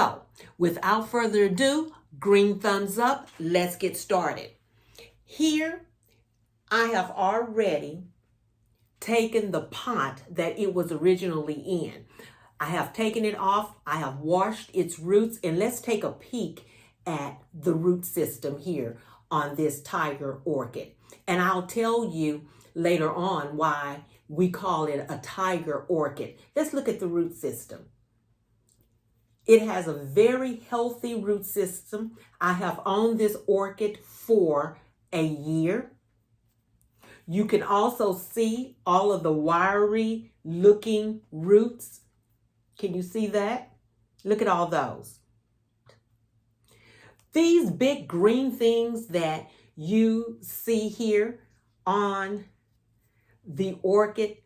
So, without further ado, green thumbs up, let's get started. Here, I have already taken the pot that it was originally in. I have taken it off, I have washed its roots, and let's take a peek at the root system here on this tiger orchid. And I'll tell you later on why we call it a tiger orchid. Let's look at the root system. It has a very healthy root system. I have owned this orchid for a year. You can also see all of the wiry looking roots. Can you see that? Look at all those. These big green things that you see here on the orchid,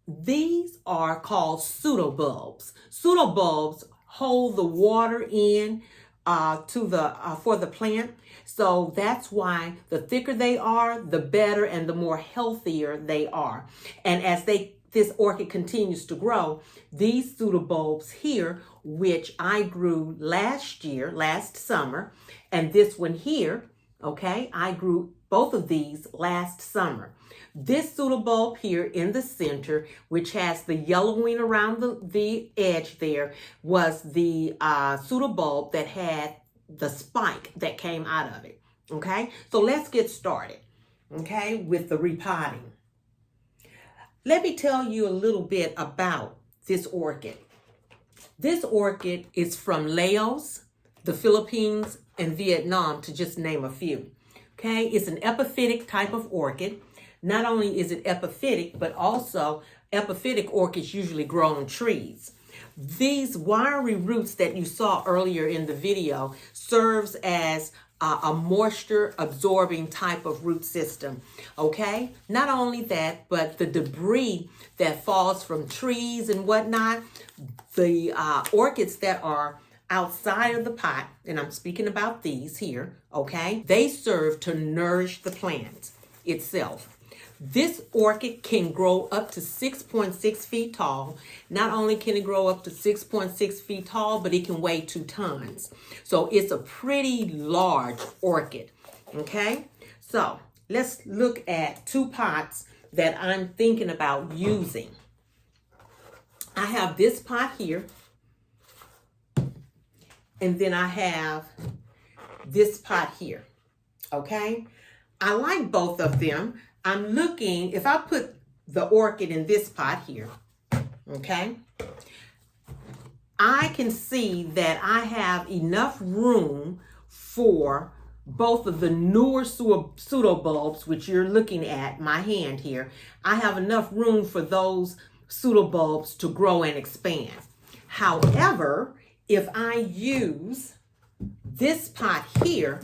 these are called pseudobulbs. Pseudobulbs hold the water in for the plant. So that's why the thicker they are, the better and the more healthier they are. And as this orchid continues to grow, these pseudobulbs here, which I grew last summer, and this one here, okay, I grew both of these last summer. This pseudobulb here in the center, which has the yellowing around the edge there, was the pseudobulb that had the spike that came out of it. Okay, so let's get started, okay, with the repotting. Let me tell you a little bit about this orchid. This orchid is from Laos, the Philippines, and Vietnam, to just name a few. Okay, it's an epiphytic type of orchid. Not only is it epiphytic, but also epiphytic orchids usually grow on trees. These wiry roots that you saw earlier in the video serves as a moisture absorbing type of root system. Okay, not only that, but the debris that falls from trees and whatnot, the orchids that are outside of the pot, and I'm speaking about these here, okay, they serve to nourish the plant itself. This orchid can grow up to 6.6 feet tall. Not only can it grow up to 6.6 feet tall, but it can weigh 2 tons. So it's a pretty large orchid, okay? So let's look at 2 pots that I'm thinking about using. I have this pot here, and then I have this pot here, okay? I like both of them. I'm looking, if I put the orchid in this pot here, okay, I can see that I have enough room for both of the newer pseudobulbs, which you're looking at, my hand here. I have enough room for those pseudobulbs to grow and expand. However, if I use this pot here,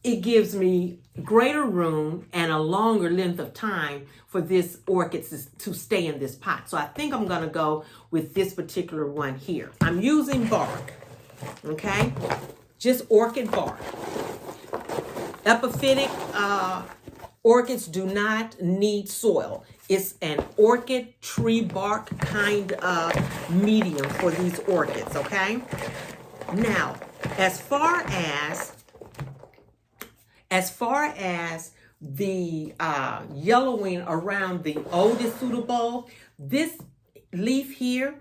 it gives me greater room and a longer length of time for this orchid to stay in this pot. So I think I'm going to go with this particular one here. I'm using bark, okay? Just orchid bark. Epiphytic orchids do not need soil. It's an orchid tree bark kind of medium for these orchids, okay? Now, as far as the yellowing around the oldest pseudobulb, this leaf here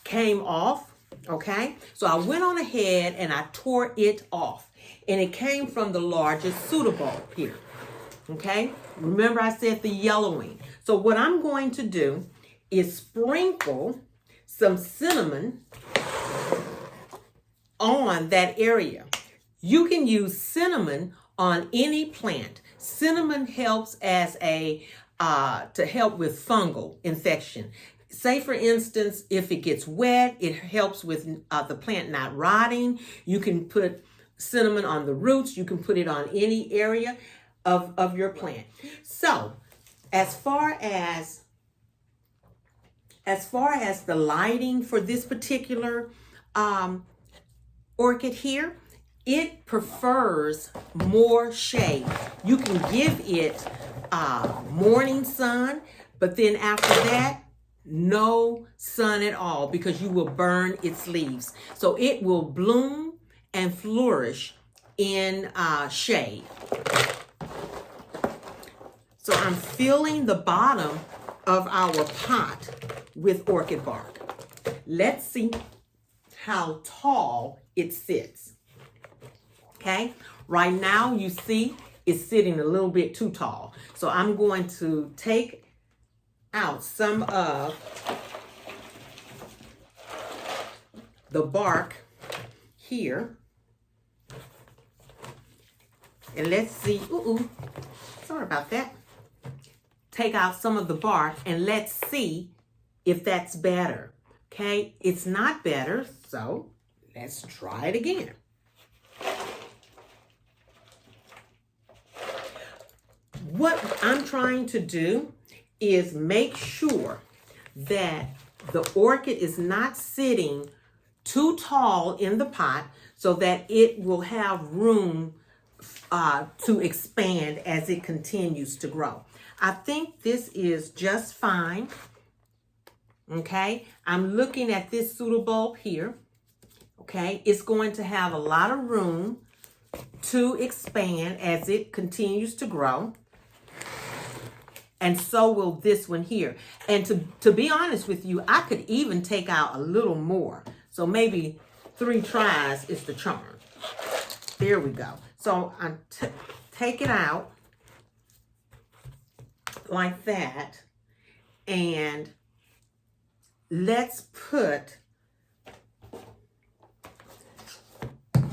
came off, okay? So I went on ahead and I tore it off, and it came from the largest pseudobulb here, okay? Remember I said the yellowing. So what I'm going to do is sprinkle some cinnamon on that area. You can use cinnamon on any plant. Cinnamon helps as to help with fungal infection. say for instance, if it gets wet, it helps with the plant not rotting. You can put cinnamon on the roots. You can put it on any area of your plant. So as far as the lighting for this particular orchid here, it prefers more shade. You can give it morning sun, but then after that, no sun at all, because you will burn its leaves. So it will bloom and flourish in shade. So I'm filling the bottom of our pot with orchid bark. Let's see how tall it sits. Okay, right now you see it's sitting a little bit too tall. So I'm going to take out some of the bark here. And let's see, sorry about that. Take out some of the bark and let's see if that's better. Okay, it's not better, so let's try it again. What I'm trying to do is make sure that the orchid is not sitting too tall in the pot so that it will have room to expand as it continues to grow. I think this is just fine. Okay, I'm looking at this pseudobulb here. Okay, it's going to have a lot of room to expand as it continues to grow. And so will this one here. And to be honest with you, I could even take out a little more. So maybe 3 tries is the charm. There we go. So I take it out like that. And let's put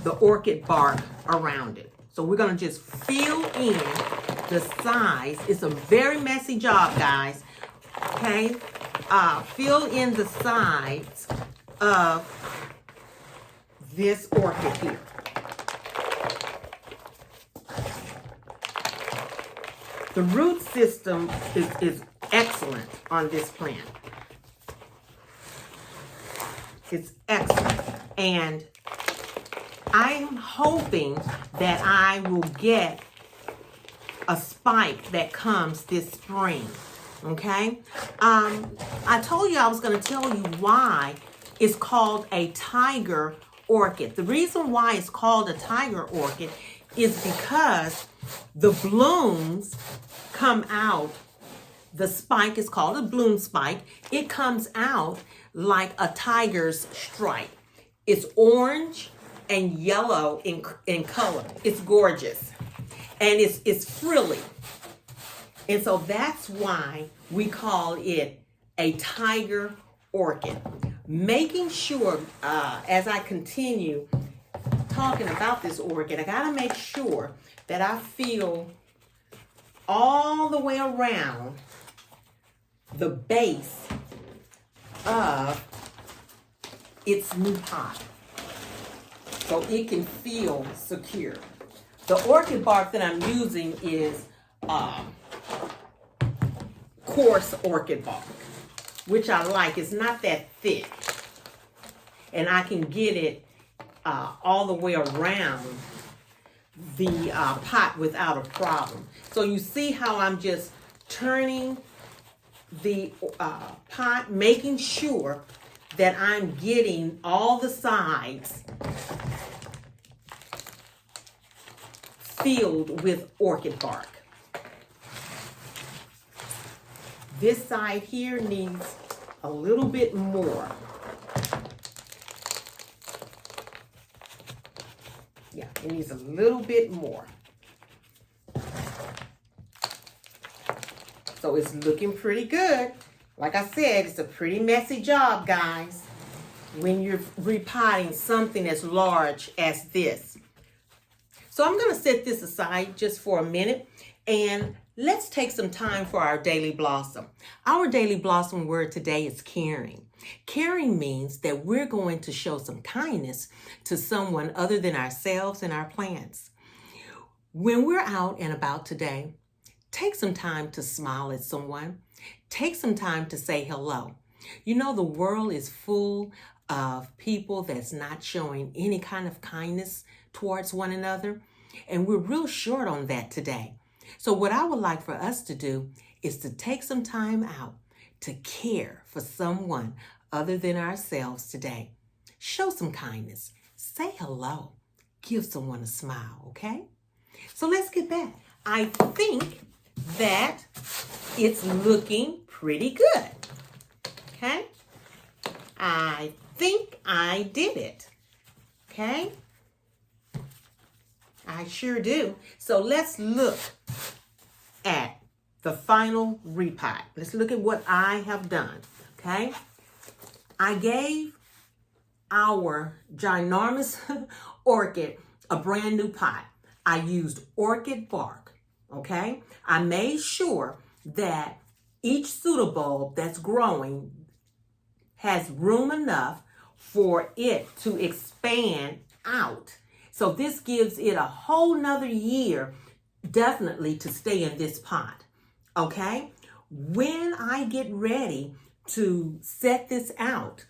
the orchid bark around it. So we're going to just fill in the size. It's a very messy job, guys. Okay, fill in the sides of this orchid here. The root system is excellent on this plant. It's excellent. And I'm hoping that I will get a spike that comes this spring. Okay, I told you I was going to tell you why it's called a tiger orchid. The reason why it's called a tiger orchid is because the blooms come out. The spike is called a bloom spike. It comes out like a tiger's stripe. It's orange and yellow in color. It's gorgeous. And it's frilly. And so that's why we call it a tiger orchid. Making sure, as I continue talking about this orchid, I gotta make sure that I fill all the way around the base of its new pot so it can feel secure. The orchid bark that I'm using is coarse orchid bark, which I like. It's not that thick. And I can get it all the way around the pot without a problem. So you see how I'm just turning the pot, making sure that I'm getting all the sides filled with orchid bark. This side here needs a little bit more. Yeah, it needs a little bit more. So it's looking pretty good. Like I said, it's a pretty messy job, guys, when you're repotting something as large as this. So I'm going to set this aside just for a minute, and let's take some time for our daily blossom. Our daily blossom word today is caring. Caring means that we're going to show some kindness to someone other than ourselves and our plants. When we're out and about today, take some time to smile at someone. Take some time to say hello. You know, the world is full of people that's not showing any kind of kindness towards one another, and we're real short on that today. So what I would like for us to do is to take some time out to care for someone other than ourselves today. Show some kindness. Say hello. Give someone a smile, okay? So let's get back. I think that it's looking pretty good, okay? I think I did it, okay? I sure do. So let's look at the final repot. Let's look at what I have done, okay? I gave our ginormous orchid a brand new pot. I used orchid bark, okay? I made sure that each pseudobulb that's growing has room enough for it to expand out. So this gives it a whole nother year definitely to stay in this pot, okay? When I get ready to set this out,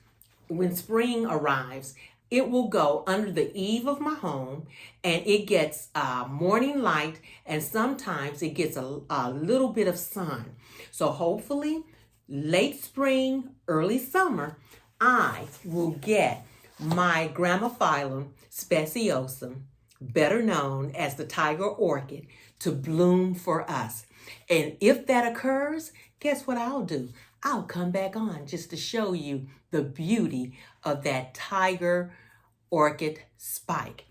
when spring arrives, it will go under the eave of my home, and it gets morning light, and sometimes it gets a little bit of sun. So hopefully late spring, early summer, I will get my Gramophyllum speciosum, better known as the tiger orchid, to bloom for us. And if that occurs, guess what I'll do? I'll come back on just to show you the beauty of that tiger orchid spike.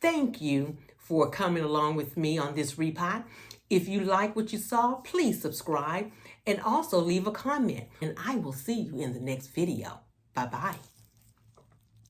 Thank you for coming along with me on this repot. If you like what you saw, please subscribe and also leave a comment. And I will see you in the next video. Bye-bye.